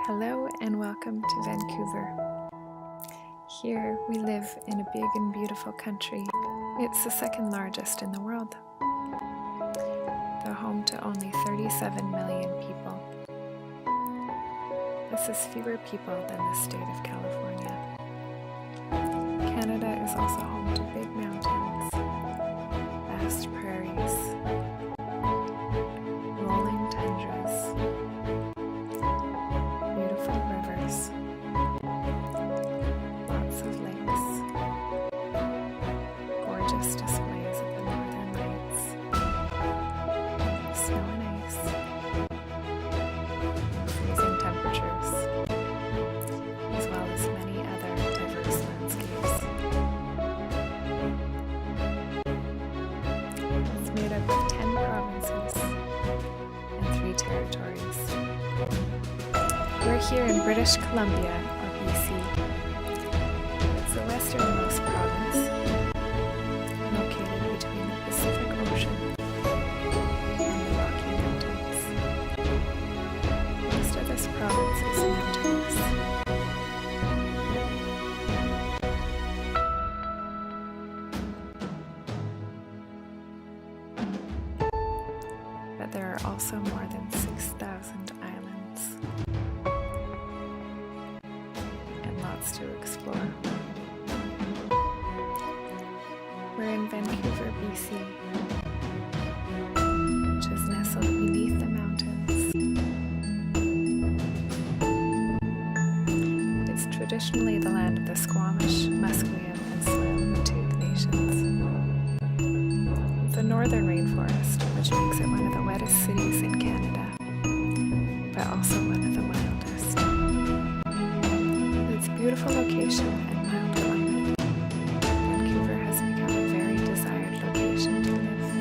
Hello and welcome to Vancouver. Here we live in a big and beautiful country. It's the second largest in the world. They're home to only 37 million people. This is fewer people than the state of California. Canada is also home to big mountains, vast prairies, rolling tundras, beautiful rivers, lots of lakes, gorgeous displays of the northern lights, snow and ice, freezing temperatures, as well as many other diverse landscapes. It's made up of 10 provinces and 3 territories. We're here in British Columbia, or BC. It's the westernmost province, located between the Pacific Ocean and the Rocky Mountains. Most of this province is mountainous. But there are also more than 6,000 islands and lots to explore. We're in Vancouver, BC, which is nestled beneath the mountains. It's traditionally the land of the Squamish, Musqueam, and Tsleil-Waututh nations. It's a northern rainforest, which makes it one of the wettest cities in Canada, but also one of the wildest. With its beautiful location and mild climate, Vancouver has become a very desired location to live.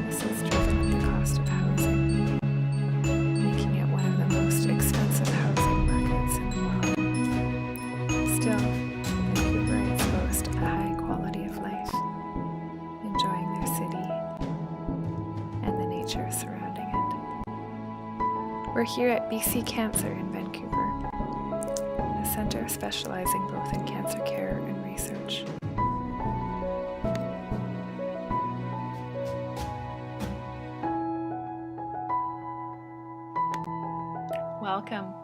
This has driven up the cost of housing, making it one of the most expensive housing markets in the world. Still, Vancouverites boast a high quality of life, enjoying their city and the nature surrounding it. We're here at BC Cancer in Vancouver, a center specializing both in cancer care and research. Welcome.